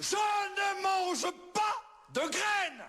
Je ne mange pas de graines!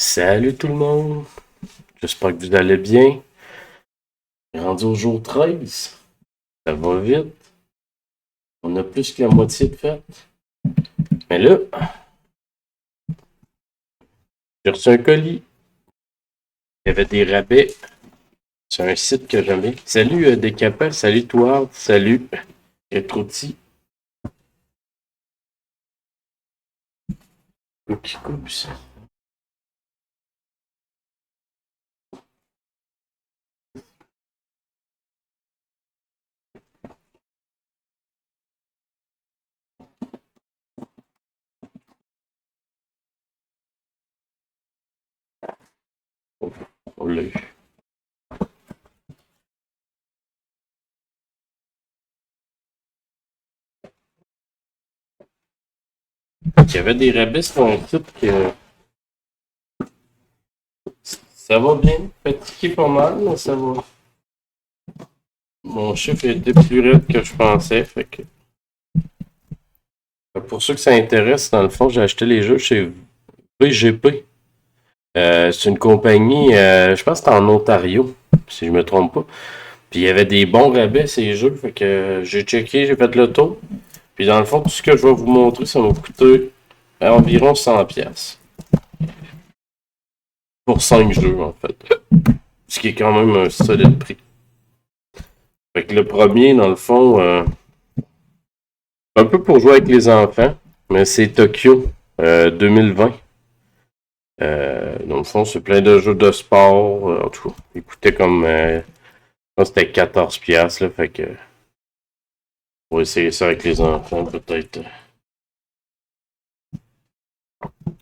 Salut tout le monde, j'espère que vous allez bien. Rendu au jour 13, ça va vite. On a plus que la moitié de fête. Mais là, j'ai reçu un colis. Il y avait des rabais sur un site que j'aime bien. Salut Décapel, salut toi, salut Rétrouti. Qui coupe ça? On l'a eu. Il y avait des rabais sur un site que ça va bien. Fatigué pas mal, mais ça va. Mon chiffre était plus raide que je pensais. Fait que... Pour ceux que ça intéresse, dans le fond, j'ai acheté les jeux chez VGP. C'est une compagnie, je pense que c'est en Ontario, si je me trompe pas. Puis il y avait des bons rabais ces jeux, fait que j'ai checké, j'ai fait le tour. Puis dans le fond, tout ce que je vais vous montrer, ça m'a coûté environ 100$ pour 5 jeux en fait. Ce qui est quand même un solide prix. Fait que le premier, dans le fond, un peu pour jouer avec les enfants, mais c'est Tokyo 2020. Dans le fond, c'est plein de jeux de sport. En tout cas, il coûtait comme... c'était 14$, là, fait que... On va essayer ça avec les enfants, peut-être.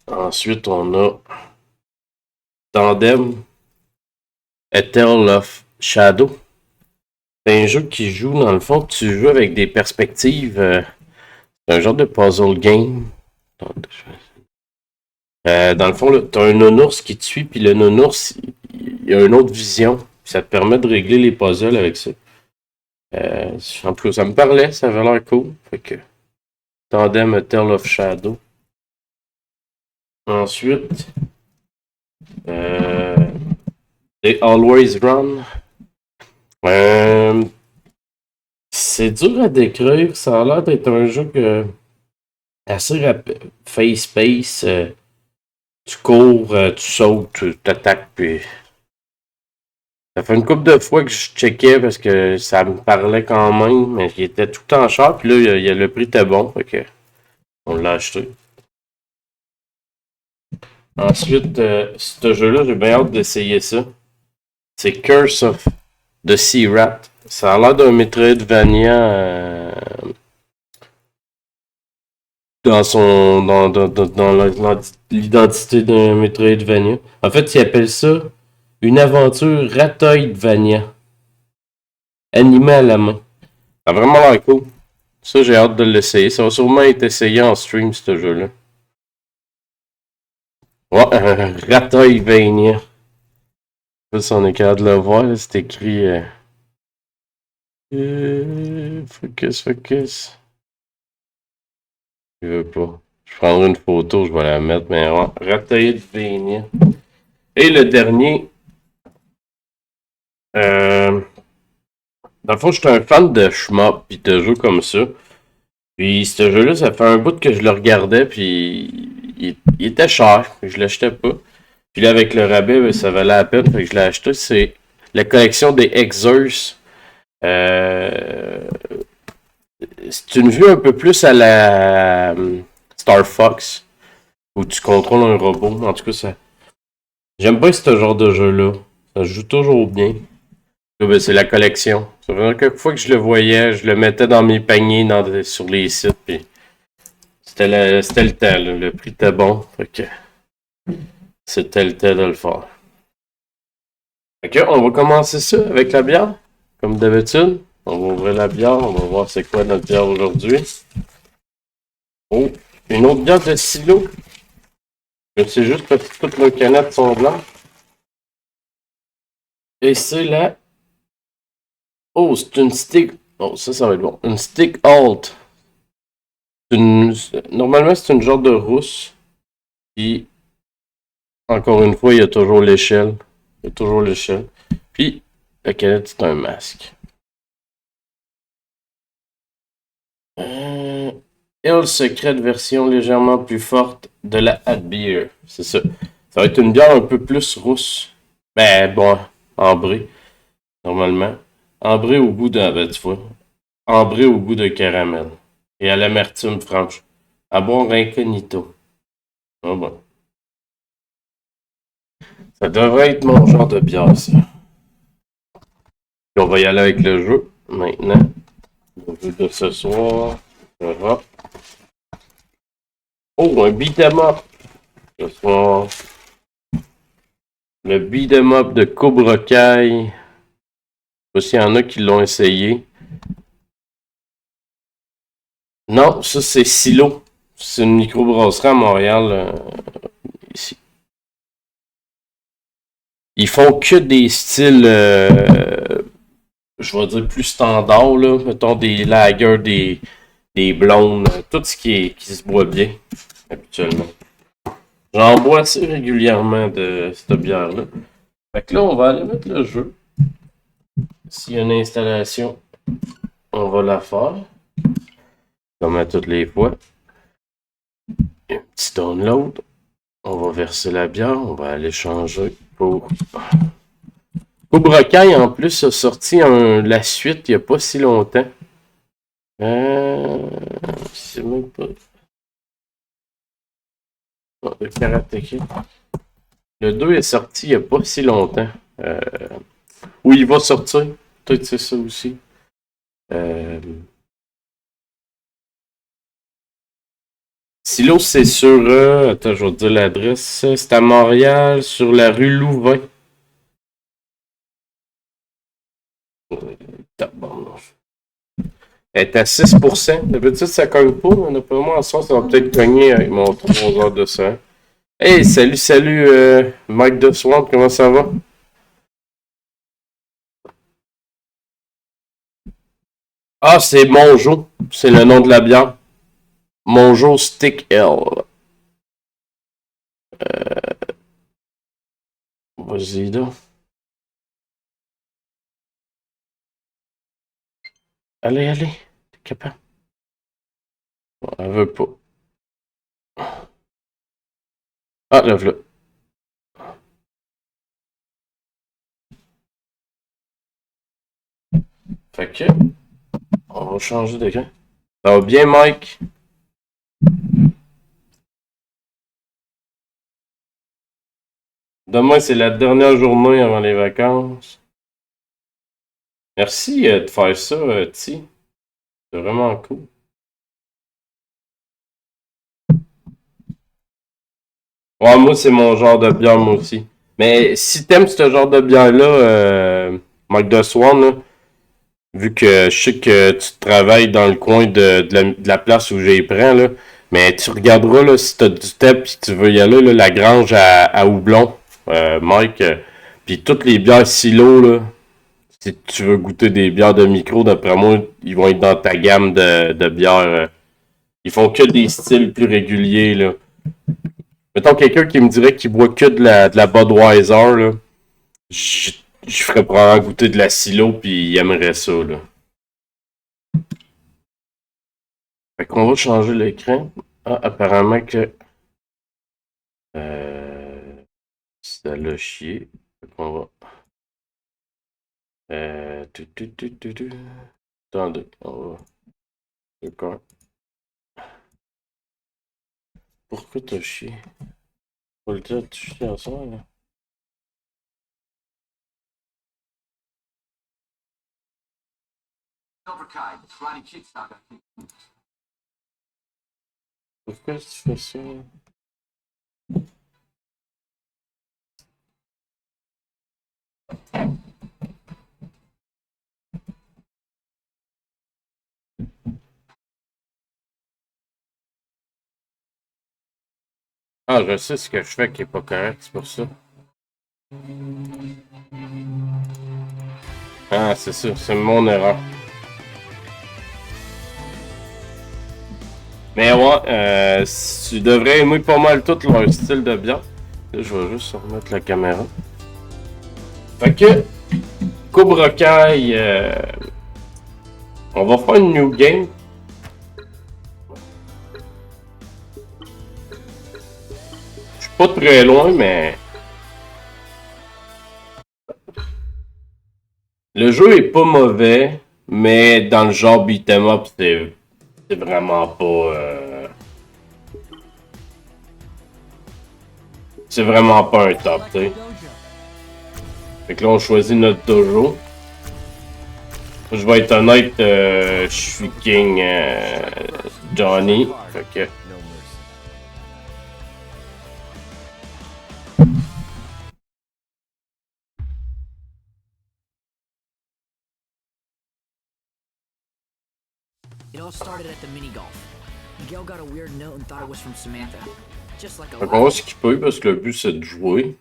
Ensuite, on a Tandem Eternal of Shadow. C'est un jeu qui joue, dans le fond, tu joues avec des perspectives. C'est un genre de puzzle game. Dans le fond, tu as un nounours qui te suit, puis le nounours, il a une autre vision. Ça te permet de régler les puzzles avec ça. En tout cas, ça me parlait, ça avait l'air cool. Fait que Tandem Eternal of Shadow. Ensuite, They Always Run. C'est dur à décrire. Ça a l'air d'être un jeu assez rapide. Face-pace. Tu cours, tu sautes, tu t'attaques. Puis... Ça fait une couple de fois que je checkais parce que ça me parlait quand même. Mais il était tout en cher. Puis là, le prix était bon. Fait que on l'a acheté. Ensuite, ce jeu-là, j'ai bien hâte d'essayer ça. C'est Curse of the Sea Rat. Ça a l'air d'un Metroidvania dans l'identité d'un Metroidvania. En fait, ils appellent ça une aventure Ratoidvania. Animée à la main. Ça a vraiment l'air cool. Ça, j'ai hâte de l'essayer. Ça va sûrement être essayé en stream, ce jeu-là. Ouais, Ratoidvania. Je sais pas si on est capable de le voir, là, c'est écrit... focus. Je veux pas. Je prendrai une photo, je vais la mettre, mais ouais. Ratoidvania. Et le dernier... dans le fond, je suis un fan de shmup pis de jeux comme ça. Puis ce jeu-là, ça fait un bout que je le regardais, puis il était cher, je l'achetais pas. Puis là, avec le rabais, ben, ça valait la peine, fait que je l'ai acheté. C'est la collection des Exers. C'est une vue un peu plus à la Star Fox, où tu contrôles un robot. En tout cas, ça... J'aime pas ce genre de jeu-là. Ça joue toujours bien. Là, ben, c'est la collection. C'est vraiment quelques fois que je le voyais, je le mettais dans mes paniers sur les sites. Puis c'était le temps. Là. Le prix était bon. Fait que c'était le temps de le faire. Ok, on va commencer ça avec la bière. Comme d'habitude. On va ouvrir la bière. On va voir c'est quoi notre bière aujourd'hui. Oh, une autre bière de silo. C'est juste parce que toutes les canettes sont blanches. Et c'est la... Oh, c'est une stick... Oh, ça va être bon. Une stick alt. Normalement, c'est une genre de rousse. Puis, Encore une fois, il y a toujours l'échelle. Il y a toujours l'échelle. Puis, la canette, c'est un masque. Ale secrète version légèrement plus forte de la Hot Beer. C'est ça. Ça va être une bière un peu plus rousse. Ben bon, ambrée, normalement. Ambrée au goût de... Ben tu vois. Ambrée au goût de caramel. Et à l'amertume franche. À boire incognito. Ah bon. Ça devrait être mon genre de bière, ça. Puis on va y aller avec le jeu, maintenant. Le jeu de ce soir sera... Oh, un beat'em up! Ce soir. Le beat'em up de Cobra Kai. Je sais pas s'il y en a qui l'ont essayé. Non, ça c'est Silo. C'est une microbrasserie à Montréal. Ici. Ils font que des styles, je vais dire plus standards, là. Mettons des lagers, des blondes, tout ce qui se boit bien, habituellement. J'en bois assez régulièrement de cette bière-là. Fait que là, on va aller mettre le jeu. S'il y a une installation, on va la faire. Comme à toutes les fois. Un petit download. On va verser la bière. On va aller changer pour... Cobra Kai, en plus, a sorti la suite il n'y a pas si longtemps. C'est même pas... Oh, le Karate Kid. Le 2 est sorti il n'y a pas si longtemps. Oui, il va sortir. Peut-être c'est ça aussi. Silo, c'est sur... attends, je vais te dire l'adresse. C'est à Montréal, sur la rue Louvain. Elle est à 6%. D'habitude, ça cogne pas. On a pas moins en sens. Ça va peut-être cogner avec mon 3 heures de ça. Hey, salut, Mike de Swamp, comment ça va? Ah, c'est Monjo. C'est le nom de la bière. Monjo Stick L. Vas-y, là. Allez. T'es capable. Bon, elle veut pas. Ah, là, voilà. Fait que... On va changer d'écran. Ça va bien, Mike? Demain, c'est la dernière journée avant les vacances. Merci de faire ça, Ti. C'est vraiment cool. Ouais, moi, c'est mon genre de bière, moi aussi. Mais si t'aimes ce genre de bière-là, Mike de Swan, là, vu que je sais que tu travailles dans le coin de la place où j'y prends, là, mais tu regarderas là, si t'as du temps et que tu veux y aller, là, la grange à houblon, Mike, puis toutes les bières silo, là, si tu veux goûter des bières de micro, d'après moi, ils vont être dans ta gamme de bières. Ils font que des styles plus réguliers, là. Mettons quelqu'un qui me dirait qu'il boit que de la Budweiser, là, je je ferais probablement goûter de la silo, puis il aimerait ça, là. Fait qu'on va changer l'écran. Ah, apparemment que... ça l'a chié. Fait qu'on va... Tu. Attendez, on va... D'accord. Pourquoi t'as chié? Faut le dire, tu chies ensemble, là. Pourquoi tu fais ça? Ah, je sais ce que je fais qui est pas correct, c'est pour ça. Ah, c'est ça, c'est mon erreur. Mais ouais, tu devrais aimer pas mal tout leur style de bière. Là, je vais juste remettre la caméra. Fait que, Cobra Kai, on va faire une new game. Je suis pas très loin, mais le jeu est pas mauvais, mais dans le genre beat'em up, c'est vraiment pas. C'est vraiment pas un top, tu sais. Fait que là, on choisit notre dojo. Je vais être honnête, je suis King Johnny. Fait que. It all started at the mini golf. Miguel got a weird note and thought it was from Samantha. Just like a Fait qu'on va skipper parce que le but c'est de jouer.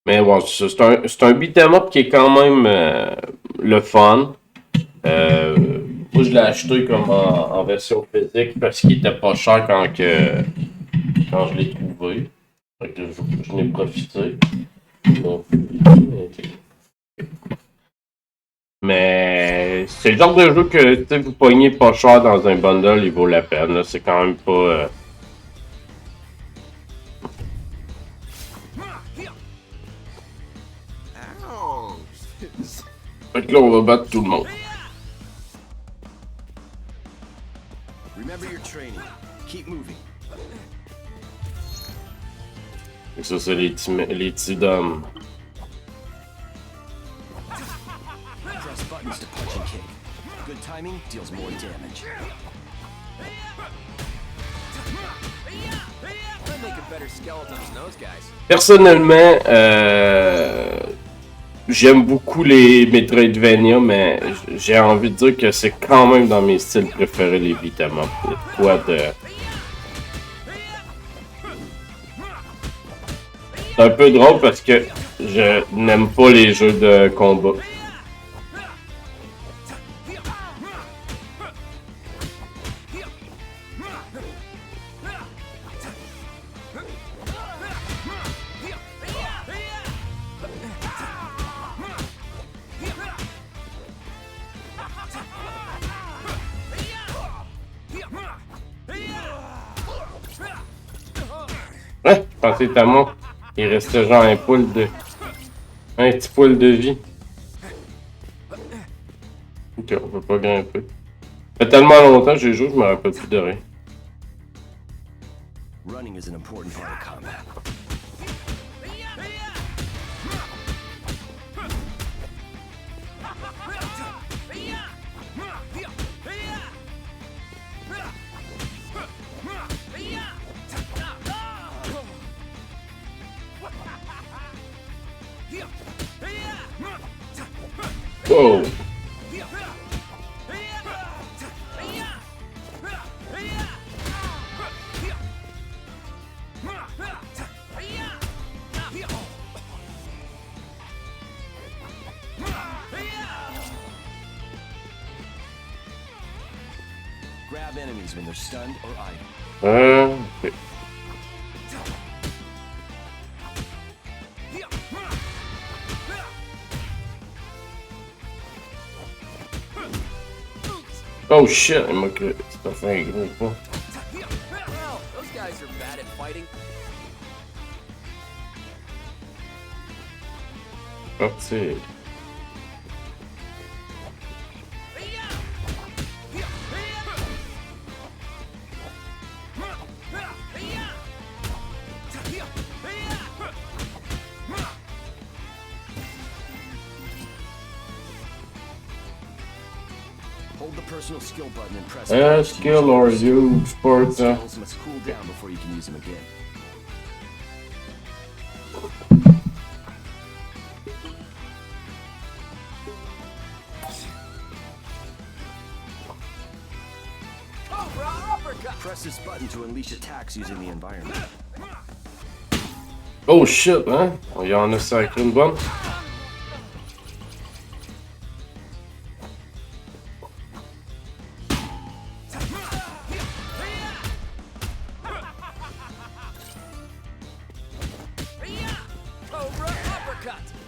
Mais bon, c'est un beat'em up qui est quand même le fun. Moi je l'ai acheté comme en version physique parce qu'il était pas cher quand je l'ai trouvé. Fait que je n'ai profité. Bon. Mais c'est le genre de jeu que vous pognez pas cher dans un bundle, il vaut la peine. C'est quand même pas. Fait que là, on va battre tout le monde. Et ça, c'est les petits d'hommes. Personnellement, j'aime beaucoup les Metroidvania, mais j'ai envie de dire que c'est quand même dans mes styles préférés les beat'em up. Quoi de... C'est un peu drôle parce que je n'aime pas les jeux de combat. Ouais, je pensais que t'as moi. Il restait genre un petit poil de vie. Ok, on peut pas grimper. Ça fait tellement longtemps que j'ai joué, je me rappelle plus de rien. Running is an important part of combat. Wow. Grab enemies when they're stunned or idle. Okay. Oh shit, il m'a que ça fait un gros pas. Those guys are bad at fighting. Parti. Hold the personal skill button and press Skill or you sport. skills must cool down before you can use them again. Press this button to unleash attacks using the environment. Oh shit, hein? Il y en a sacré une bonne.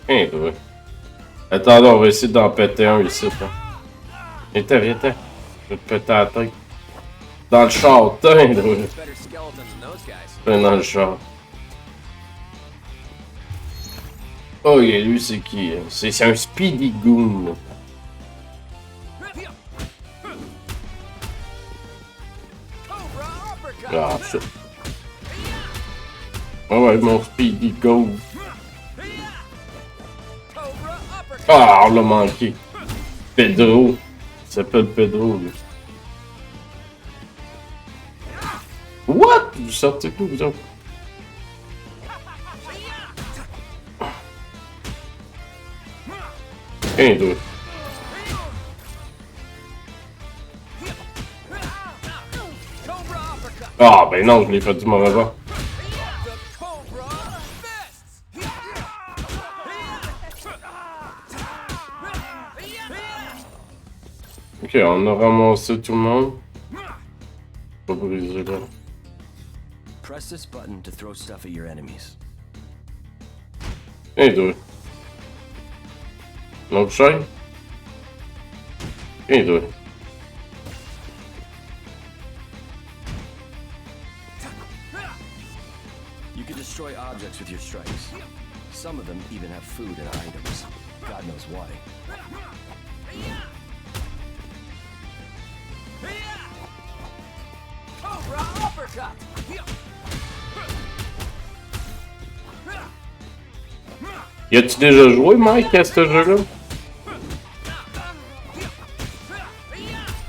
Hein, toi. Attends, on va essayer d'en péter un ici. Viens-t'en, viens-t'en. Je vais te péter la tête. Dans le char, toi, toi. Better skeletons than those guys. Viens dans le char. Oh, et lui, c'est qui? C'est un Speedy Goon. Ah, ça. Ah ouais, mon Speedy Goon. Ah, on l'a manqué. Pedro. Il s'appelle Pedro, lui. What? Vous sortez d'où, vous autres? Un, deux. Ah, ben non, je l'ai fait du mauvais bord. Ok, on a ramassé tout le monde. Pas briser là. Press this button to throw stuff at your enemies. Un, deux. L'autre chaîne. Un, deux. You can destroy objects with your strikes. Some of them even have food and items. God knows why. Y a-tu déjà joué, Mike, à ce jeu-là?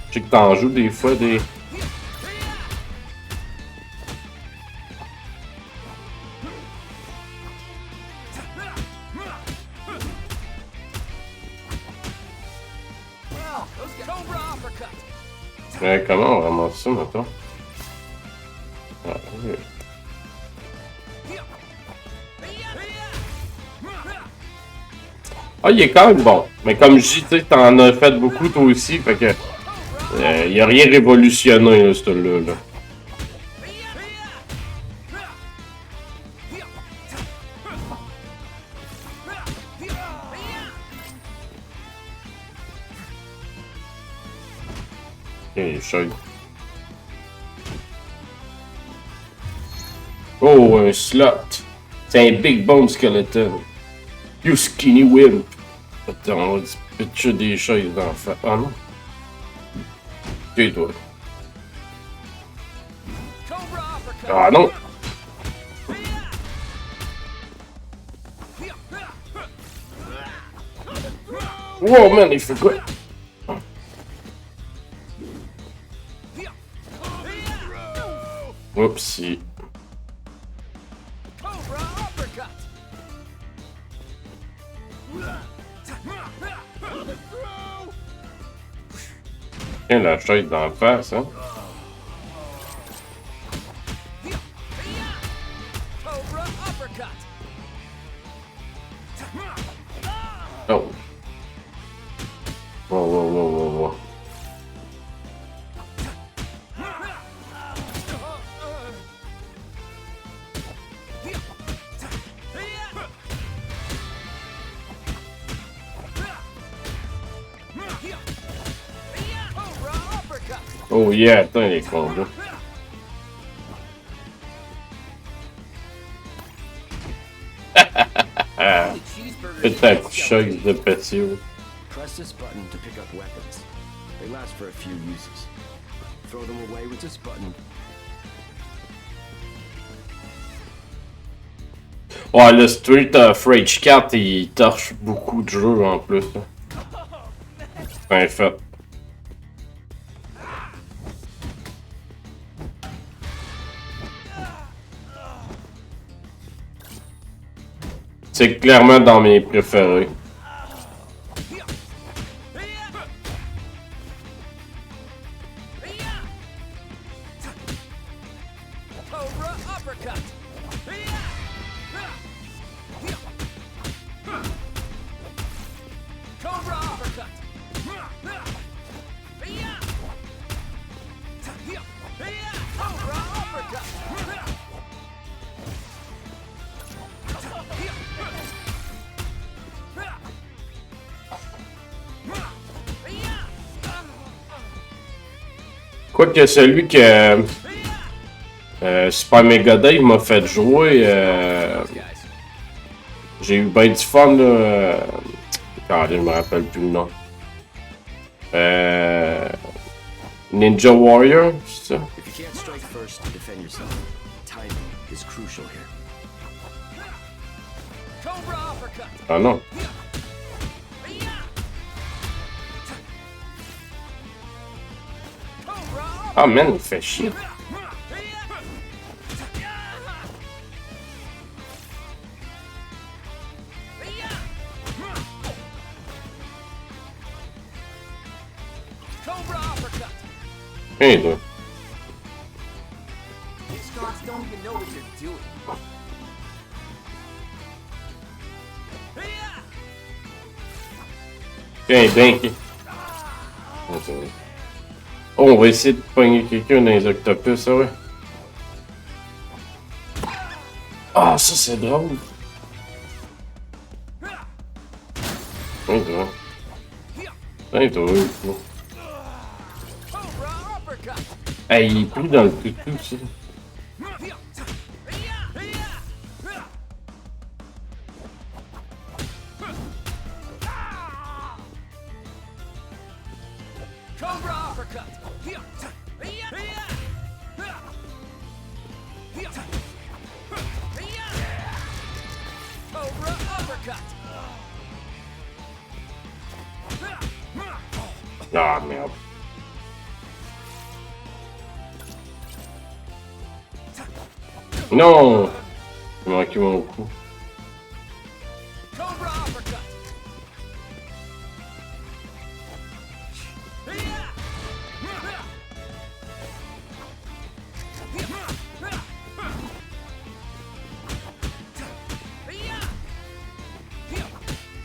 Je sais que t'en joues des fois des. Comment on ramasse ça maintenant? Ah, oui. Ah, il est quand même bon. Mais comme je dis, tu sais, t'en as fait beaucoup toi aussi, fait que. Il a rien révolutionné, là, ce là. Oh, un slot. C'est un big bone skeleton. You skinny wimp. Attends, on va pitcher des chaises d'en face. Ah non. Ok, toi. Ah non. Wow, man, il fait quoi? Oupsie. Tiens, la chaise d'en face, hein? Oh. Wow, wow, wow, wow, wow. Oh yeah, attends les combats. C'est un petit choc de patio. Press this button to pick up weapons. They last for a few uses. Throw them away with this button. Ouais, le Street of Rage 4, il torche beaucoup de jeux en plus. Fin fait. C'est clairement dans mes préférés. Quoique celui que Super Mega Dave m'a fait jouer, Those guys. j'ai eu ben du fun là. Je me rappelle plus le nom. Ninja Warrior, c'est ça? If you can't strike first to defend yourself, timing is crucial here. Cobra uppercut. Ah non. Cobra Ah man, il fait chier. Cobra uppercut. Hey, toi. These guys don't even know what you're doing. Tiens, dingue. Oh, on va essayer de pogner quelqu'un dans les octopus, ça ouais. Ah, ça c'est drôle. Oui, toi. Oui, toi. Cobra uppercut. Hey, il est pris dans le toutou, ça. Cobra uppercut. Cobra uppercut. Ah, merde. Non! J'ai manqué mon coup. Cobra uppercut.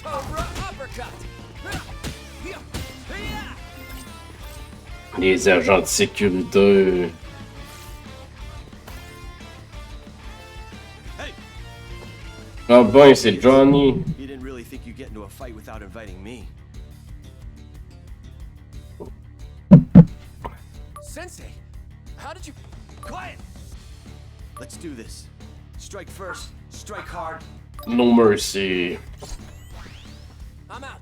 Cobra uppercut. Les agents de sécurité. Ah ben, c'est Johnny. You didn't really think you'd get into a fight without inviting me. Sensei, how did you... Quiet! Let's do this. Strike first, strike hard. No mercy. I'm out.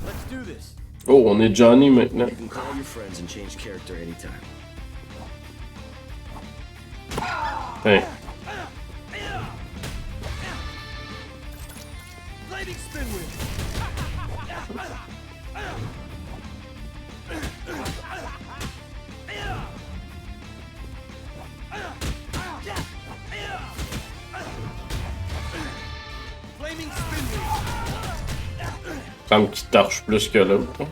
Let's do this. Oh, on est Johnny maintenant. You can call your friends and change character anytime. Hey. Blading spin wheel. Flaming spin wheel. Semble qu'il torche plus que l'autre.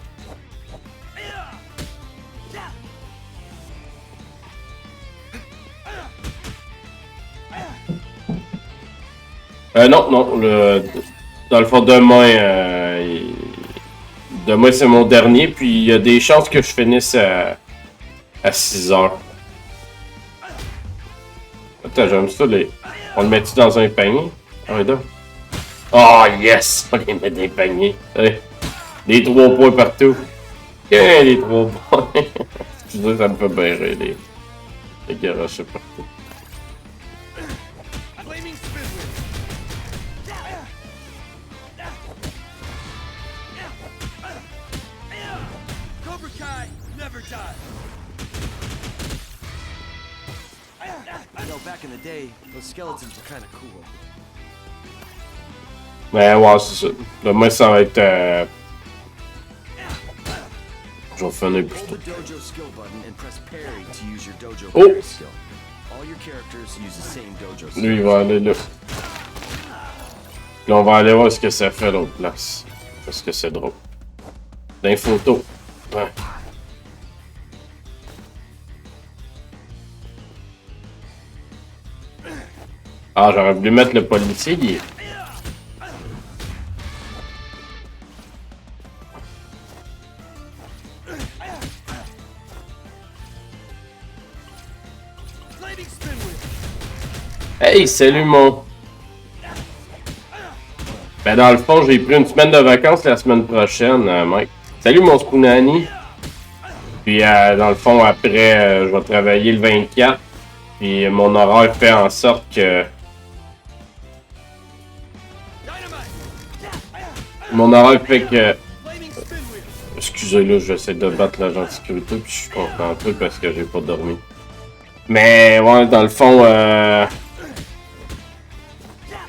Non, non, dans le fond, demain c'est mon dernier, puis il y a des chances que je finisse à 6 heures. Attends, j'aime ça, on le met-tu dans un panier? Ah, oui, donc. Oh, yes! On les met dans les paniers. Hey. Les 3 points partout. Yeah, les 3 points. Excusez, ça me fait bien rire, les garoches partout. Flaming spin wheel. Cobra Kai never die. You know, back in the day, those skeletons were kind of cool. Mais ouais, c'est ça. Demain, ça va être... Je vais finir plus Hold tôt. the dojo skill button and press parry to use your dojo Oh. parry skill. All your characters use the same dojo skill. Lui, il va aller là. Puis on va aller voir ce que ça fait l'autre place. Parce que c'est drôle. Dans les photos. Ouais. Ah, j'aurais voulu mettre le policier. Il est... Flaming spin wheel. Hey, salut mon... Ben dans le fond, j'ai pris une semaine de vacances la semaine prochaine, Mike. Salut mon Spoonani. Puis dans le fond, après, je vais travailler le 24. Puis mon horaire fait en sorte que... Mon horaire fait que... Excusez, là, j'essaie de battre l'agent de sécurité, puis je suis concentré parce que j'ai pas dormi. Mais ouais, dans le fond,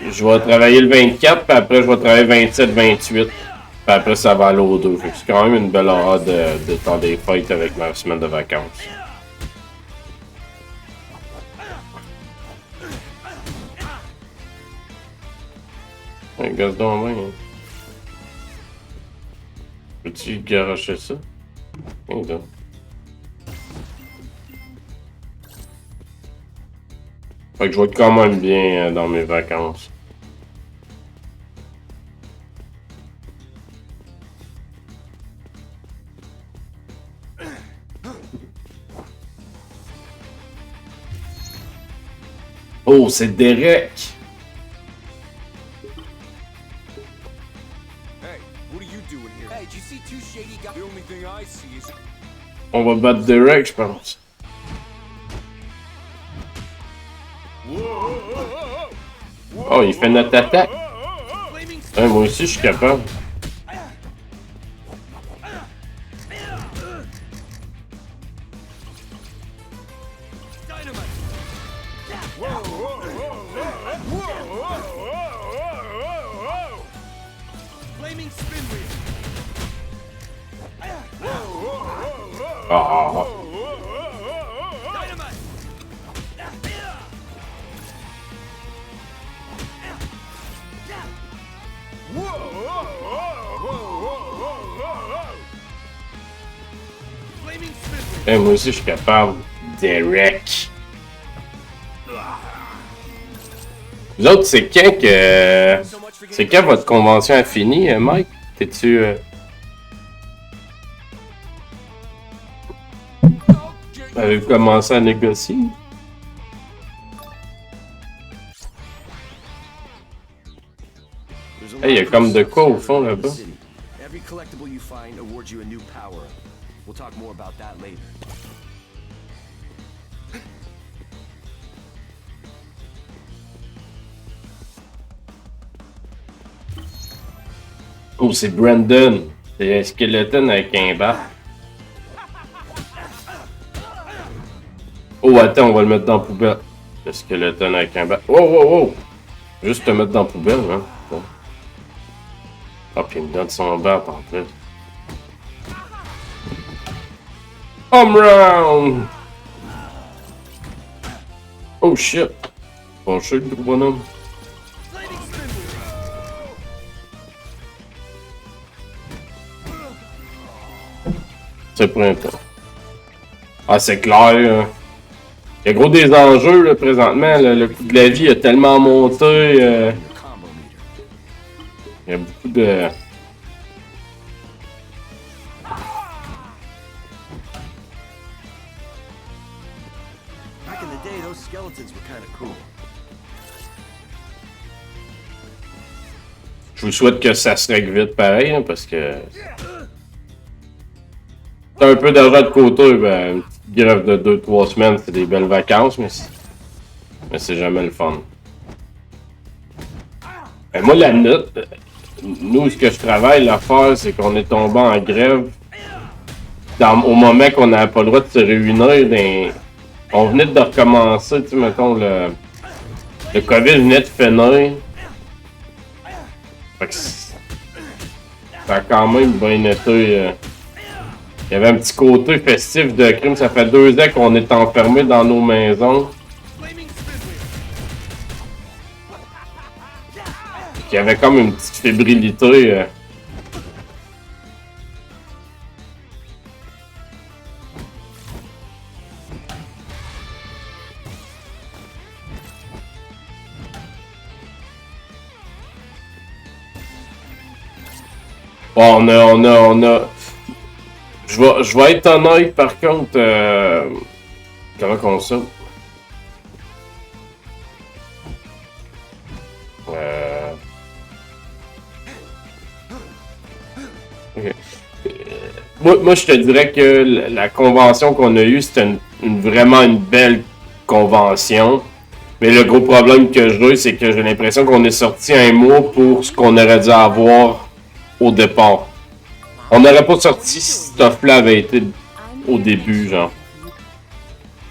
je vais travailler le 24, puis après je vais travailler 27-28. Puis après ça va aller au 2. C'est quand même une belle horaire de temps des fêtes avec ma semaine de vacances. Un gosse donc bien, hein. Peux-tu garocher ça? Hey, là. Fait que je vais être quand même bien dans mes vacances. Oh, c'est Derek! Hey, what are you doing here? Hey, did you see two shady guys? The only thing I see is... On va battre Derek, je pense. Oh, il fait notre attaque. Ouais, moi aussi, je suis capable. Ah. Eh, moi aussi, je suis capable. Derek. Vous autres, c'est quand que... C'est quand votre convention a fini, Mike? T'es-tu... Avez-vous commencé à négocier? Hey, il y a comme de quoi au fond là-bas. Every collectible you find awards you a new power. We'll talk more about that later. Oh, c'est Brandon. C'est un skeleton avec un bat. Oh, attends, on va le mettre dans la poubelle. Le skeleton avec un bat. Oh, oh, oh! Juste te mettre dans la poubelle, hein. Bon. Ah, puis il me donne son bat en fait. Home round! Oh shit! Bon shit, le gros bonhomme. C'est printemps. Ah, c'est clair. Il y a gros des enjeux là, présentement. Le coût de la vie a tellement monté. Il y a beaucoup de... Back in the day, those skeletons were kind of cool. Je vous souhaite que ça se règle vite pareil, hein, parce que... T'as un peu d'argent de côté, ben, une petite grève de 2-3 semaines, c'est des belles vacances, mais c'est jamais le fun. Ben, moi, la note, nous, ce que je travaille, l'affaire, c'est qu'on est tombé en grève au moment qu'on n'avait pas le droit de se réunir. On venait de recommencer, tu sais, mettons, le COVID venait de finir. Fait que ça a quand même bien été... Il y avait un petit côté festif de crime. Ça fait 2 ans qu'on est enfermés dans nos maisons. Il y avait comme une petite fébrilité. Bon, on a... Je vais être honnête par contre. Comment qu'on ça? Ok. moi, je te dirais que la convention qu'on a eue, c'était vraiment une belle convention. Mais le gros problème que j'ai, c'est que j'ai l'impression qu'on est sorti un mois pour ce qu'on aurait dû avoir au départ. On n'aurait pas sorti si ce stuff-là avait été au début, genre.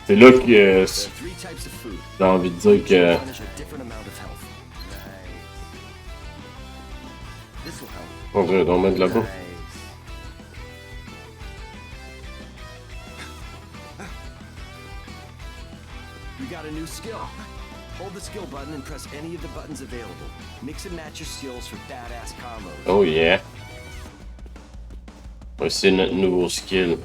C'est là que There are 3 types of food. j'ai envie de dire que... Replenish a different amount of health. Nice. This will help. On dirait d'en mettre là-bas. Nice. You got a new skill. Hold the skill button and press any of the buttons available. Mix and match your skills for badass combos. Oh yeah. C'est notre nouveau skill.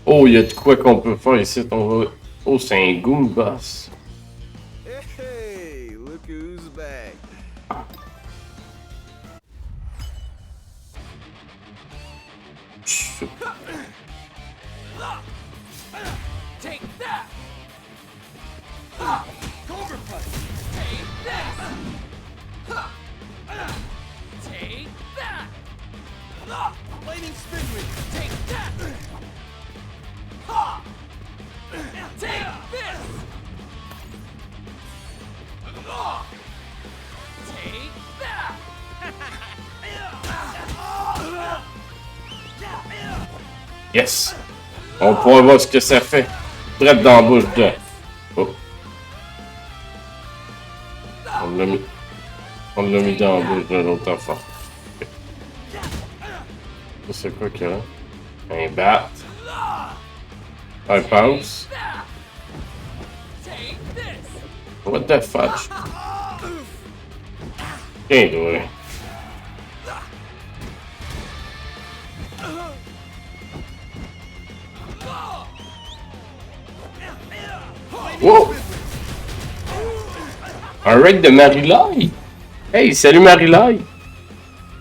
Oh, il y a de quoi qu'on peut faire ici. On va... Oh, c'est un goon boss. Hey, look who's back. Take that! Cobra Punch! Take this! Take that! Lightning Spin Wheel! Take that! Take this! Take that! Yes! On pourra voir ce que ça fait. Direct dans la bouche de... Oh. On l'a mis dans la bouche de l'autre enfant. Ok. Ça, c'est quoi qu'il y a? Un bat. Un pense. Take this! What the fudge? Quem doit? Wow! Un raid de Marilai! Hey, salut Marilai!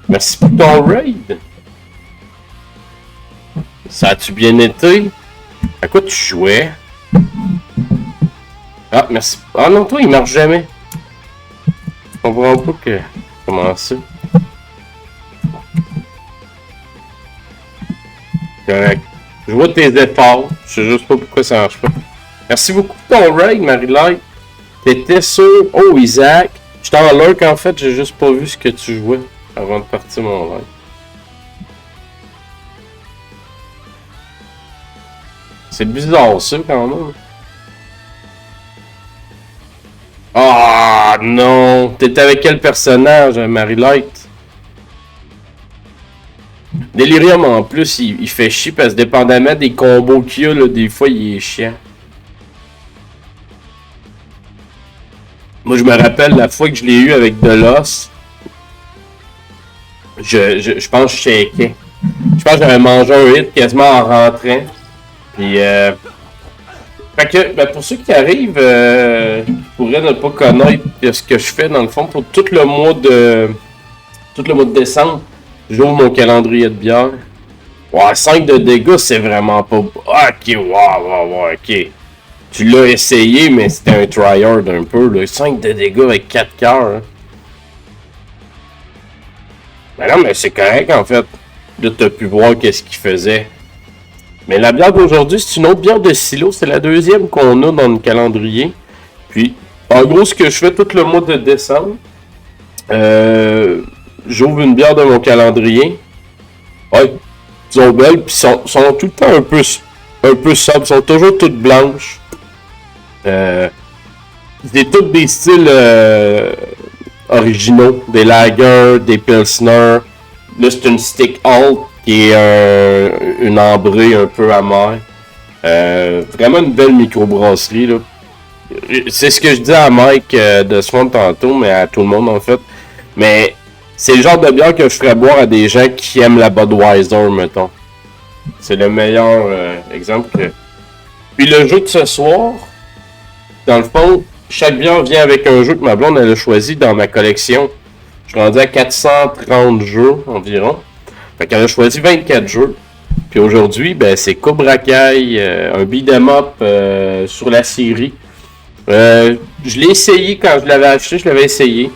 Merci pour ton raid! Ça a-tu bien été? À quoi tu jouais? Ah, merci. Ah non, toi, il marche jamais. Je comprends pas que... Comment ça? Correct. Je vois tes efforts. Je sais juste pas pourquoi ça marche pas. Merci beaucoup pour ton raid, Marie-Light. T'étais sur... Oh, Isaac. J'étais en lurk, en fait. J'ai juste pas vu ce que tu jouais avant de partir mon live. C'est bizarre, ça, quand même. Ah non! T'étais avec quel personnage, Marie-Light? Delirium, en plus, il fait chier parce que dépendamment des combos qu'il y a, là, des fois, il est chiant. Moi, je me rappelle la fois que je l'ai eu avec Delos. Je pense que je shakeais. Je pense que j'avais mangé un hit quasiment en rentrant. Puis, fait que, ben, pour ceux qui arrivent, qui pourraient ne pas connaître ce que je fais, dans le fond, pour tout le mois de décembre, j'ouvre mon calendrier de bière. Ouais, 5 de dégâts, c'est vraiment pas... Ok, wow, ok. Tu l'as essayé, mais c'était un tryhard un peu, là. 5 de dégâts avec 4 cœurs. Hein. Ben non, mais c'est correct, en fait. Là, t'as pu voir qu'est-ce qu'il faisait. Mais la bière d'aujourd'hui, c'est une autre bière de silo. C'est la deuxième qu'on a dans le calendrier. Puis, en gros, ce que je fais tout le mois de décembre, j'ouvre une bière de mon calendrier. Ouais, ils sont belles, puis sont tout le temps un peu sobres. Sont toujours toutes blanches. C'est tous des styles originaux. Des lagers, des pilsner. Là, c'est une stick alt qui est une ambrée un peu amère. Vraiment une belle microbrasserie, là. C'est ce que je dis à Mike de Swan tantôt, mais à tout le monde en fait. Mais c'est le genre de bière que je ferais boire à des gens qui aiment la Budweiser, mettons. C'est le meilleur exemple que... Puis le jeu de ce soir, dans le fond, chaque bière vient avec un jeu que ma blonde elle a choisi dans ma collection. Je suis rendu à 430 jeux environ. Fait qu'elle a choisi 24 jeux. Puis aujourd'hui, ben, c'est Cobra Kai, un beat'em up sur la série. Je l'ai essayé quand je l'avais acheté, je l'avais essayé.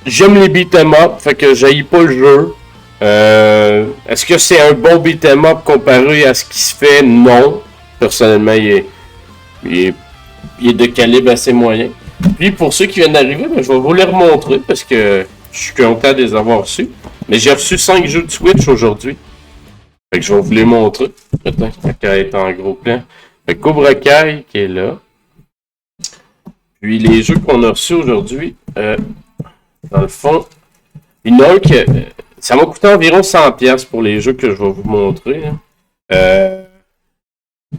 j'aime les beat'em up, fait que j'haïs pas le jeu. Est-ce que c'est un bon beat'em up comparé à ce qui se fait? Non. Personnellement, il est de calibre assez moyen. Puis pour ceux qui viennent d'arriver, ben, je vais vous les remontrer parce que je suis content de les avoir reçus. Mais j'ai reçu 5 jeux de Switch aujourd'hui. Fait que je vais vous les montrer. Attends, Cobra est en gros plan. Fait que Cobra Kai qui est là. Puis les jeux qu'on a reçus aujourd'hui, dans le fond, il y en a un que ça m'a coûté environ 100$ pour les jeux que je vais vous montrer.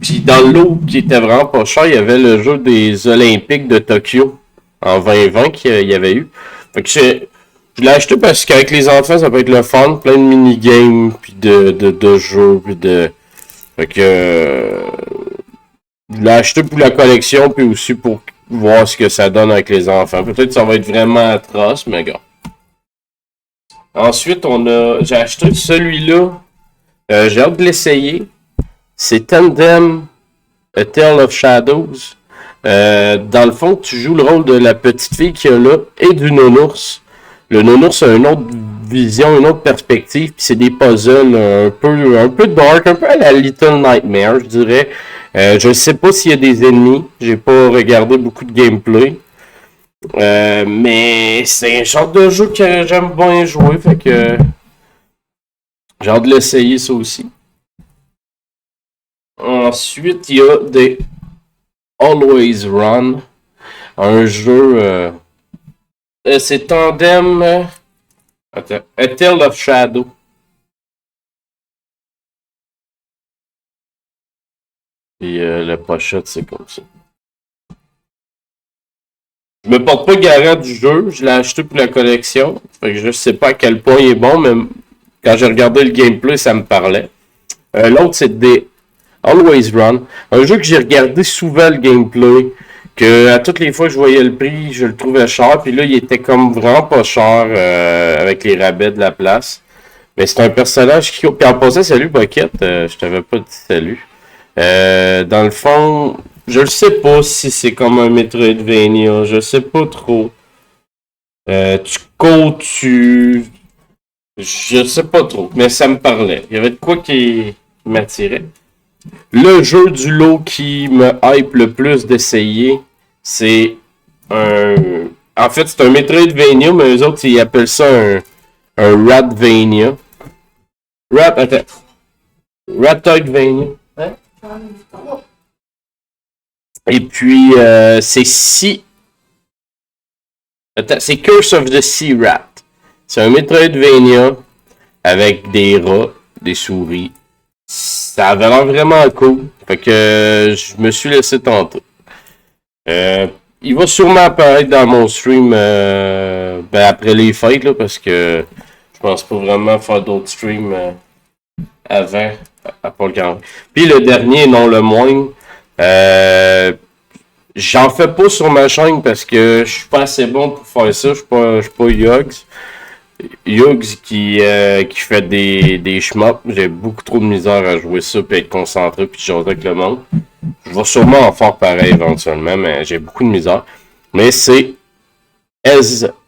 Puis dans le lot qui était vraiment pas cher, il y avait le jeu des Olympiques de Tokyo en 2020 qu'il y avait eu. Fait que je l'ai acheté parce qu'avec les enfants, ça peut être le fun, plein de mini-games, puis de jeux, puis de... Fait que... je l'ai acheté pour la collection, puis aussi pour voir ce que ça donne avec les enfants. Peut-être que ça va être vraiment atroce, mais gars. Ensuite, j'ai acheté celui-là. J'ai hâte de l'essayer. C'est Tandem, A Tale of Shadows. Dans le fond, tu joues le rôle de la petite fille qui est là et du nounours. Le nounours a une autre vision, une autre perspective, puis c'est des puzzles un peu dark, un peu à la Little Nightmare, je dirais. Je ne sais pas s'il y a des ennemis, j'ai pas regardé beaucoup de gameplay. Mais c'est un genre de jeu que j'aime bien jouer, fait que j'ai hâte de l'essayer ça aussi. Ensuite, il y a des Always Run, un jeu... c'est Tandem... Attends, A Tale of Shadow. Et la pochette, c'est comme ça. Je me porte pas garant du jeu, je l'ai acheté pour la collection. Fait que je sais pas à quel point il est bon, mais quand j'ai regardé le gameplay, ça me parlait. L'autre, c'est des Always Run. Un jeu que j'ai regardé souvent le gameplay. Que à toutes les fois que je voyais le prix, je le trouvais cher. Puis là, il était comme vraiment pas cher avec les rabais de la place. Mais c'est un personnage qui... Puis en passant, salut Bucket, je t'avais pas dit salut. Dans le fond, je le sais pas si c'est comme un Metroidvania. Je sais pas trop. Tu codes, je sais pas trop, mais ça me parlait. Il y avait de quoi qui m'attirait. Le jeu du lot qui me hype le plus d'essayer, c'est un... En fait, c'est un Metroidvania, mais eux autres, ils appellent ça un Ratvania. Ratoidvania. Hein? Et puis, c'est Curse of the Sea Rat. C'est un Metroidvania avec des rats, des souris. Ça avait l'air vraiment cool. Fait que je me suis laissé tenter. Il va sûrement apparaître dans mon stream après les fêtes, là, parce que je pense pas vraiment faire d'autres streams avant, à part le calendrier. Puis le dernier, non le moindre, j'en fais pas sur ma chaîne parce que je suis pas assez bon pour faire ça. Je suis pas Yugs. Yugs qui fait des shmups. J'ai beaucoup trop de misère à jouer ça, puis être concentré, puis jaser avec le monde. Je vais sûrement en faire pareil éventuellement, mais j'ai beaucoup de misère. Mais c'est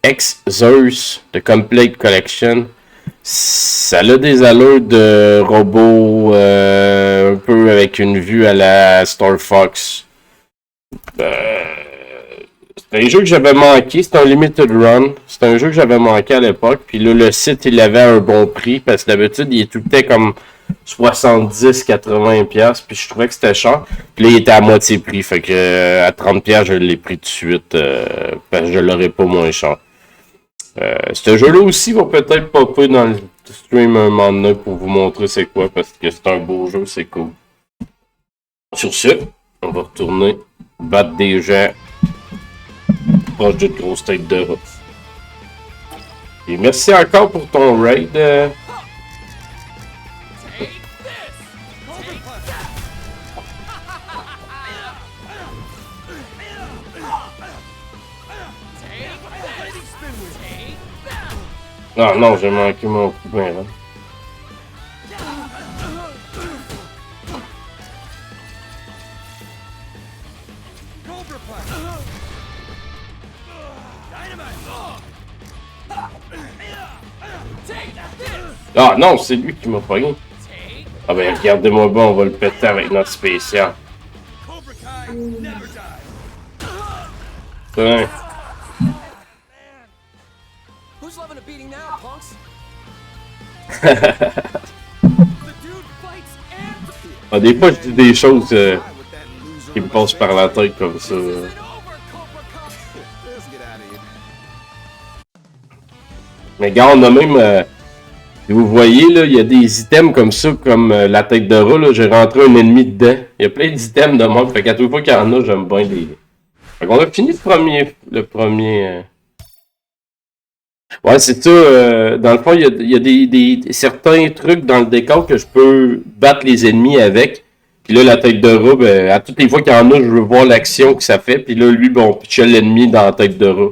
X-Zeus, The Complete Collection. Ça a des allures de robot, un peu avec une vue à la Star Fox. C'est un jeu que j'avais manqué, c'est un limited run. C'est un jeu que j'avais manqué à l'époque. Puis là, le site, il avait un bon prix. Parce que d'habitude, il est tout le temps comme 70-80$. Puis je trouvais que c'était cher. Puis là, il était à moitié prix. Fait que à 30$, je l'ai pris tout de suite. Parce que je l'aurais pas moins cher. Ce jeu-là aussi va peut-être popper dans le stream un moment donné pour vous montrer c'est quoi. Parce que c'est un beau jeu, c'est cool. Sur ce, on va retourner battre des gens proche d'une grosse tête de route. Et merci encore pour ton raid. Non, j'ai manqué mon coup bien là. Ah non, c'est lui qui m'a pogné. Ah ben regardez-moi bon, on va le péter avec notre spécial. Ouais. Who's loving a beating now, punks? The dude fights and Ah, des fois, je dis des choses qui me passent par la tête comme ça. Isn't over, Cobra Kai. Let's get out of here. Mais gars, on a même... vous voyez, là, il y a des items comme ça, comme la tête de rat, là, j'ai rentré un ennemi dedans. Il y a plein d'items de même, fait qu'à toute fois qu'il y en a, j'aime bien les... Fait qu'on a fini le premier... Ouais, c'est ça, dans le fond, il y a des certains trucs dans le décor que je peux battre les ennemis avec. Puis là, la tête de rat, ben, à toutes les fois qu'il y en a, je veux voir l'action que ça fait. Puis là, lui, bon, on pitchait l'ennemi dans la tête de rat,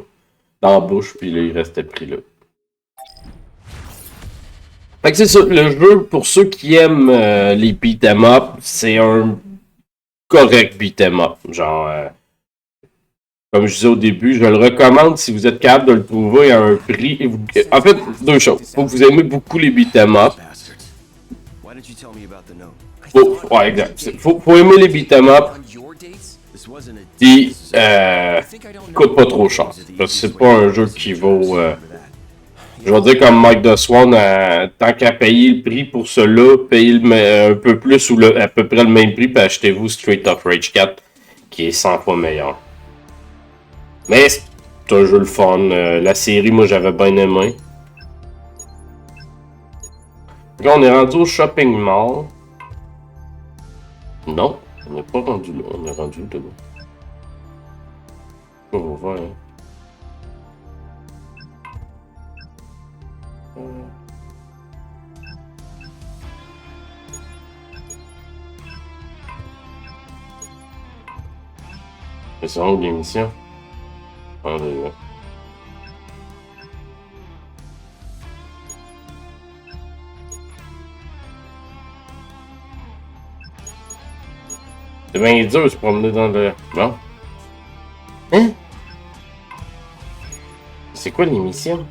dans la bouche, puis là, il restait pris là. Fait que c'est ça, le jeu, pour ceux qui aiment les beat'em up, c'est un correct beat'em up. Genre, comme je disais au début, je le recommande si vous êtes capable de le trouver à un prix. En fait, deux choses. Faut que vous aimez beaucoup les beat'em up. Bastards. Why didn't you tell me about the note? Ouais, exact. Faut aimer les beat'em up. On your dates? This wasn't a Puis, I think I don't know. coûte pas trop cher. Parce que c'est pas un jeu qui vaut... je vais dire comme Mike the Swan, tant qu'à payer le prix pour cela, payez un peu plus ou à peu près le même prix, puis achetez-vous Street of Rage 4, qui est 100 fois meilleur. Mais c'est un jeu le fun. La série, moi, j'avais bien aimé. Là, on est rendu au shopping mall. Non, on n'est pas rendu là. On est rendu là. On va voir. Hein. Mais c'est où l'émission? Ah, là. C'est bien dur de se promener dans le... Bon. Hein? C'est quoi l'émission?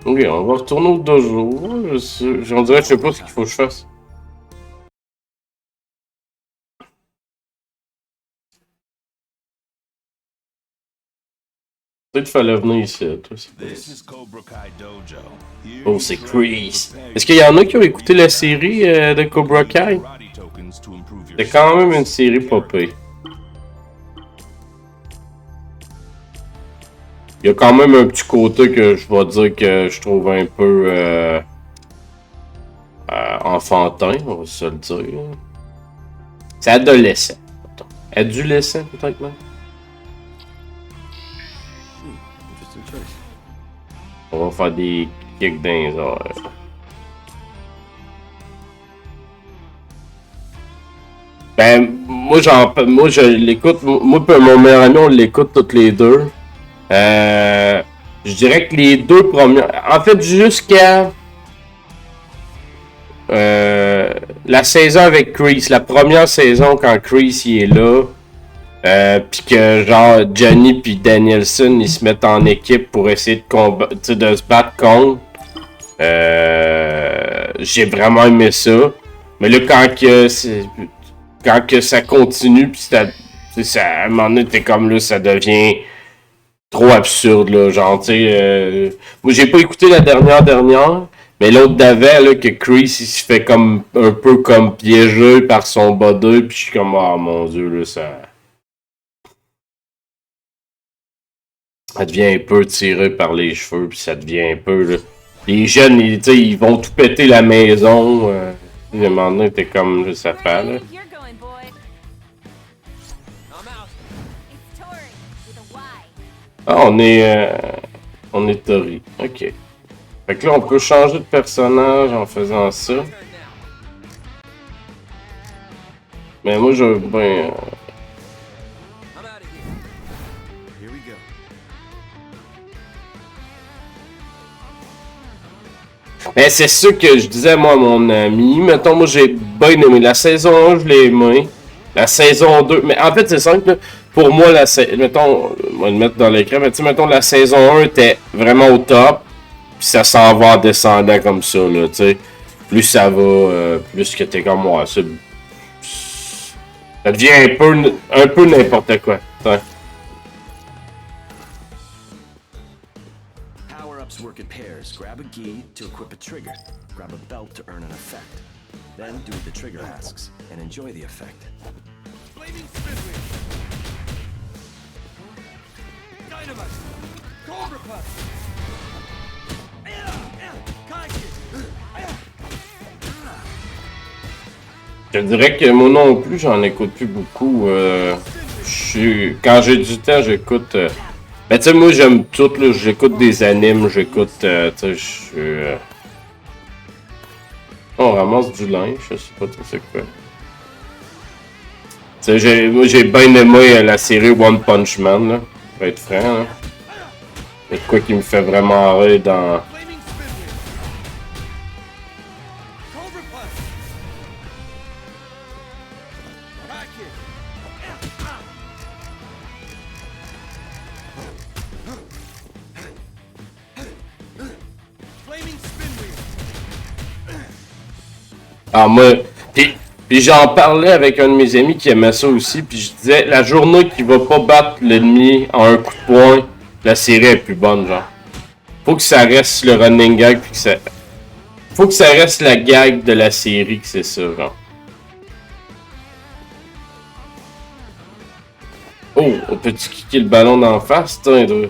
Ok, on va retourner au dojo. On dirait que je sais pas ce qu'il faut que je fasse. Peut-être qu'il fallait venir ici, toi. Oh, c'est Chris. Est-ce qu'il y en a qui ont écouté la série de Cobra Kai? C'est quand même une série popée. Il y a quand même un petit côté que je vais dire que je trouve un peu enfantin, on va se le dire. C'est adolescent. Adolescent, peut-être même. On va faire des kicks dans les airs. Ben, moi je l'écoute. Moi et mon meilleur ami, on l'écoute toutes les deux. Je dirais que les deux premières... En fait, jusqu'à... la saison avec Chris. La première saison, quand Chris il est là... Pis que genre Johnny puis Danielson ils se mettent en équipe pour essayer de se battre contre. J'ai vraiment aimé ça. Mais là quand que ça continue pis ça à un moment donné t'es comme là ça devient trop absurde là. Genre tu sais moi j'ai pas écouté la dernière. Mais l'autre d'avant là que Chris il se fait comme un peu comme piégé par son body pis je suis comme oh mon dieu là ça devient un peu tiré par les cheveux, puis ça devient un peu... Là, les jeunes, ils vont tout péter la maison. À un moment donné, t'es comme, là, ça fait, là. Ah, on est Tori. Ok. Fait que là, on peut changer de personnage en faisant ça. Mais moi, je veux bien... Ben, c'est ça que je disais moi à mon ami. Mettons, moi j'ai bien aimé. La saison 1, je l'ai aimé. La saison 2, mais en fait, c'est simple, là. Pour moi, mettons, on va le mettre dans l'écran, mais tu sais, mettons, la saison 1 était vraiment au top, puis ça s'en va en descendant comme ça, là, tu sais. Plus ça va, plus que t'es comme moi, ça devient un peu n'importe quoi. T'sais. Power-ups work in pairs. Grab a gi to equip a trigger. Grab a belt to earn an effect. Then do what the trigger asks and enjoy the effect. Flaming spin wheel. Dynamite. Cobra punch. Kai kick. Je dirais que moi non plus, j'en écoute plus beaucoup. Quand j'ai du temps, j'écoute. Ben, tu sais, moi j'aime tout, là. J'écoute des animes, j'écoute. Tu sais, on ramasse du linge, je sais pas trop c'est quoi. Tu sais, moi j'ai bien aimé la série One Punch Man, là. Pour être franc, là. C'est quoi qui me fait vraiment rire dans. Flaming spin wheel. Cobra punch. Kai kick. Flaming spin wheel. Ah, moi. Puis j'en parlais avec un de mes amis qui aimait ça aussi, puis je disais, la journée qui va pas battre l'ennemi en un coup de poing, la série est plus bonne, genre. Faut que ça reste le running gag, puis que ça. Faut que ça reste la gag de la série, que c'est ça, genre. Oh, peux-tu kicker le ballon d'en face, toi, Andrew?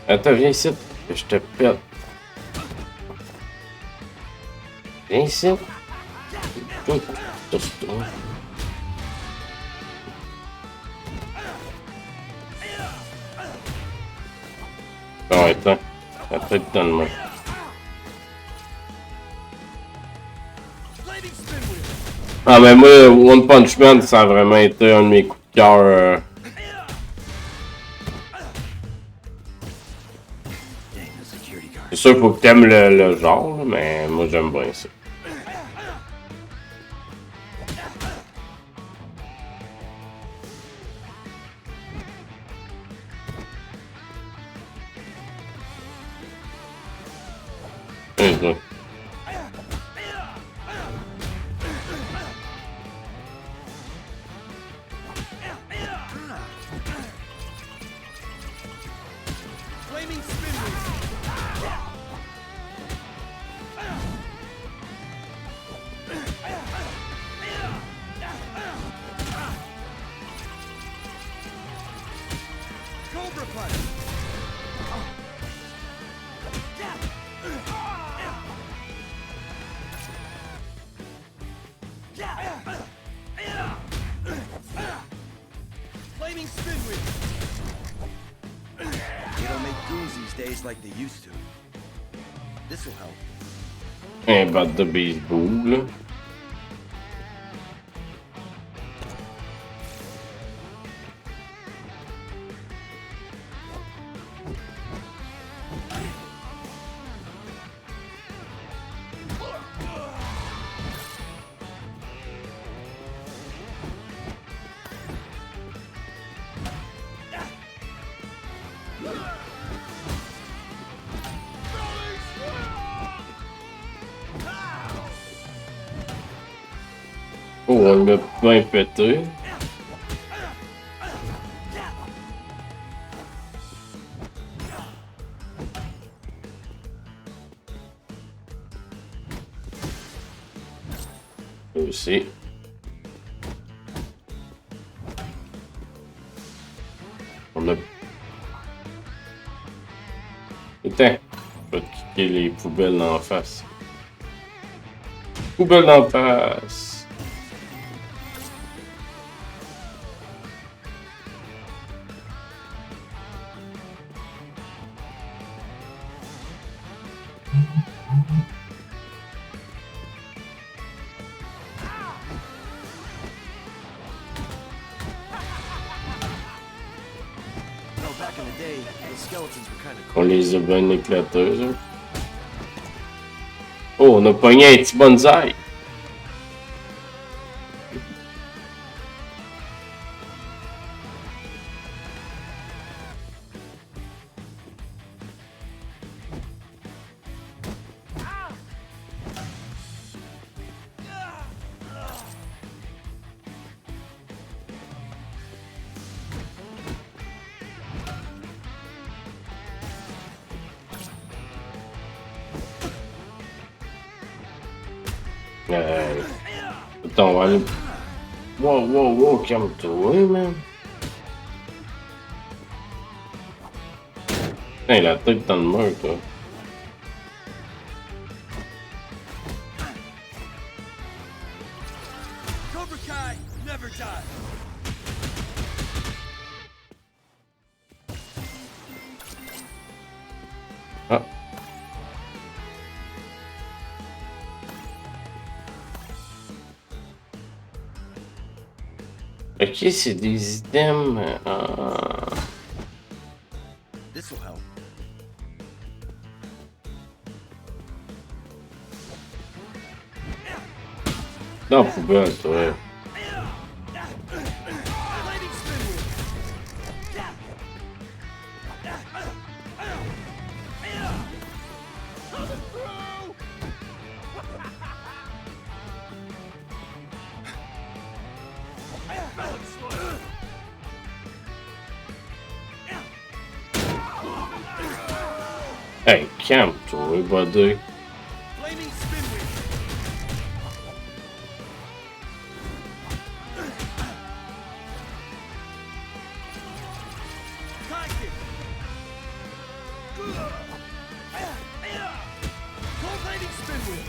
Attends, viens ici, que je te pète. Viens ici. Oh, bon, attends. Après, donne-moi. Ah, mais moi, One Punch Man, ça a vraiment été un de mes coups de cœur. C'est sûr qu'il faut que t'aimes le genre, là, mais moi, j'aime bien ça. Mm-hmm. Flaming spin wheel. Cobra punch. Flaming spin wheel. They don't make goons these days like they used to. This will help. Un bat de baseball, là. Oh, on l'a bien pété. Aussi. On a... Putain, je vais te kicker les poubelles d'en face. Poubelle d'en face. No, back in the day, the skeletons were kind of On cool. les a bien éclatés, eux. Oh, on a pogné un petit bonsaï. Attends, on va aller... Wow, calme-toi, man. Putain, la tête dans le mur, toi. Cobra Kai never die. Ah. Ok, c'est des items. This'll help. Dans la poubelle, toi. Hey, calme-toi, buddy. Flaming spin wheel. Kai kick. Cold lightning spin wheel.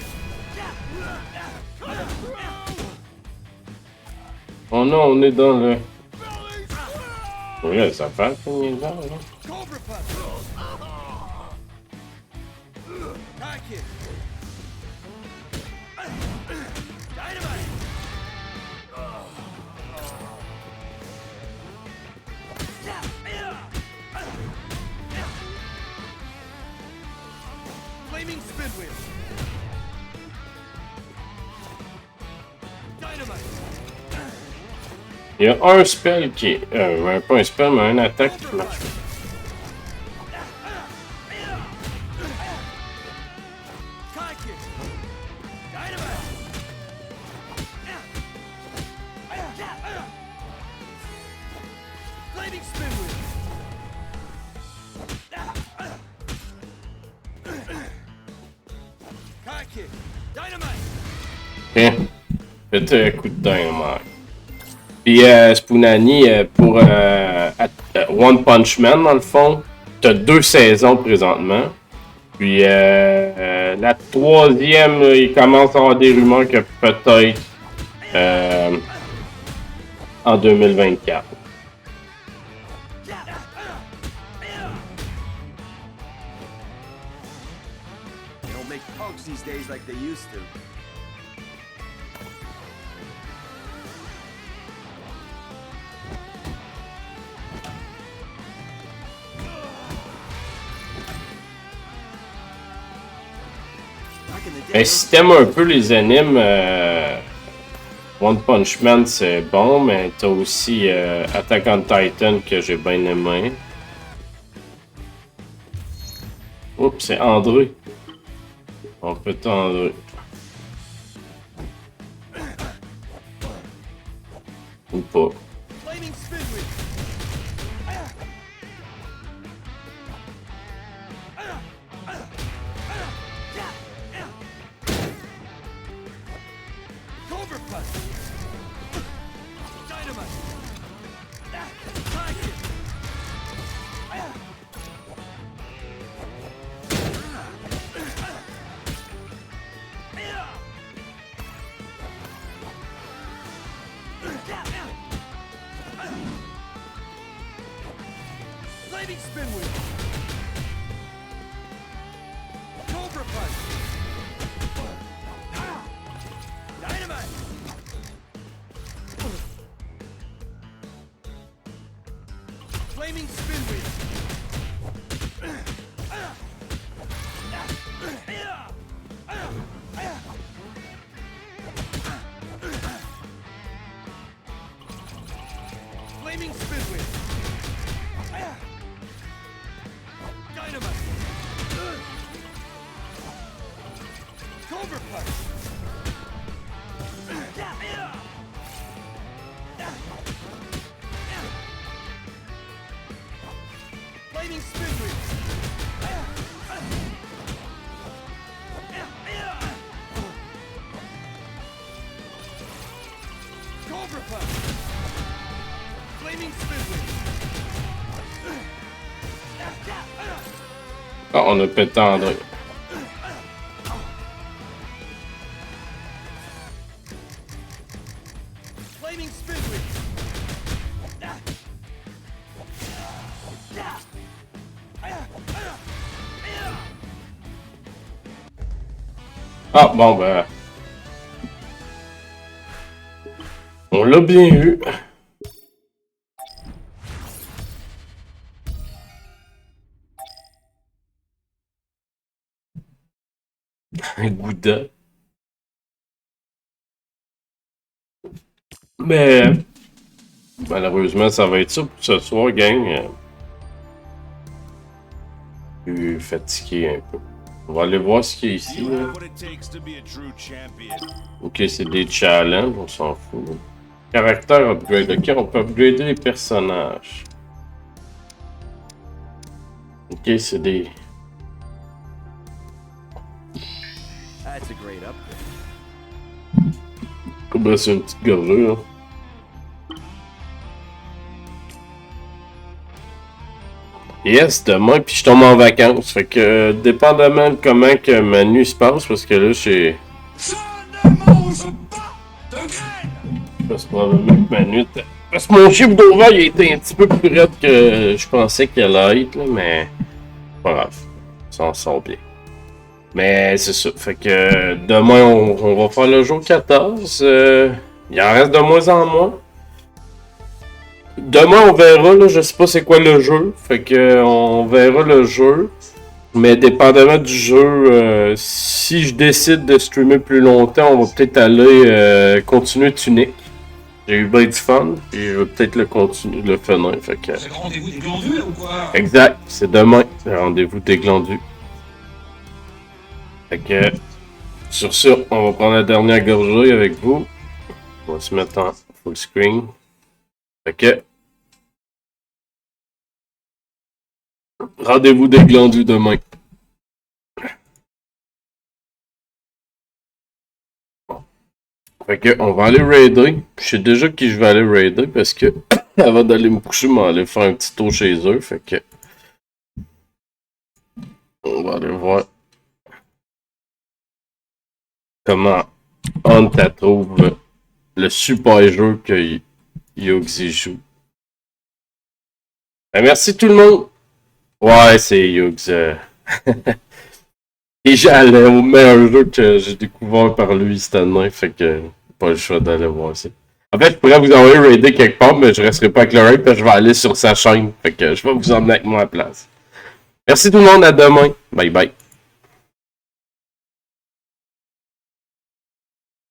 Oh non, on est dans le... Oui, là, ça fait combien de temps, là? Cobra punch. Kai kick. Dynamite. Flaming spin wheel. Dynamite. Il y a un spell qui est... pas un spell, mais une attaque qui marche. Kai kick. Dynamite. Flaming spin wheel. Kai kick. Dynamite. Ok. Faites un coup de dynamite. Puis Spoonani, pour One Punch Man, dans le fond, t'as 2 saisons présentement. Puis la troisième, là, il commence à avoir des rumeurs que peut-être en 2024. They don't make punks these days like they used to. Back in the day, Ben, si t'aimes un peu les animes, One Punch Man c'est bon, mais t'as aussi Attack on Titan que j'ai bien aimé. Oups, c'est André. On peut André. Ou pas. Flaming spin wheel. Cobra punch. Dynamite. Kai kick. Flaming spin wheel. Cobra punch. Dynamite. Flaming spin wheel. Flaming spin wheel. Dynamite. Cobra punch. Flaming spin wheel. Ah, on a pété André. Flaming Spinwing! Ah, bon, ben. On l'a bien eu. Un Gouda. Mais. Malheureusement, ça va être ça pour ce soir, gang. Je suis fatigué un peu. On va aller voir ce qu'il y a ici. Là. What it takes to be a true champion. Ok, c'est des challenges, on s'en fout. Caractère upgrade. Ok, on peut upgrader les personnages. Ok, c'est des. That's a great upgrade. Ben, c'est une petite gorgée, là. Yes, demain, puis je tombe en vacances. Fait que, dépendamment de comment que ma nuit se passe, parce que là, j'ai. Je ne mange pas de graines. Parce que probablement que ma nuit. Parce que mon chiffre d'over, il a été un petit peu plus raide que je pensais qu'il allait être, là, mais. Pas grave. Ça en sort bien. Mais c'est ça. Fait que demain, on va faire le jour 14. Il en reste de moins en moins. Demain, on verra. Là, je sais pas c'est quoi le jeu. Fait que on verra le jeu. Mais dépendamment du jeu, si je décide de streamer plus longtemps, on va peut-être aller continuer Tunic. J'ai eu bien du fun. Puis je vais peut-être le continuer, le finir. Fait que... C'est le rendez-vous des glandules ou quoi? Exact. C'est demain. Le rendez-vous des glandus. Fait que, sur ça, on va prendre la dernière gorgée avec vous. On va se mettre en full screen. Fait que, rendez-vous des glandus demain. Fait que, on va aller raider. Je sais déjà qui je vais aller raider parce que, avant d'aller me coucher, je vais aller faire un petit tour chez eux. Fait que, on va aller voir comment Hunt trouve le super jeu que Yugs joue. Ben, merci tout le monde! Ouais, c'est Yugs. Et j'allais au meilleur jeu que j'ai découvert par lui cette année, fait que pas le choix d'aller voir ça. En fait, je pourrais vous envoyer raider quelque part, mais je resterai pas avec le raid, parce que je vais aller sur sa chaîne. Fait que je vais vous emmener avec moi à la place. Merci tout le monde, à demain. Bye bye.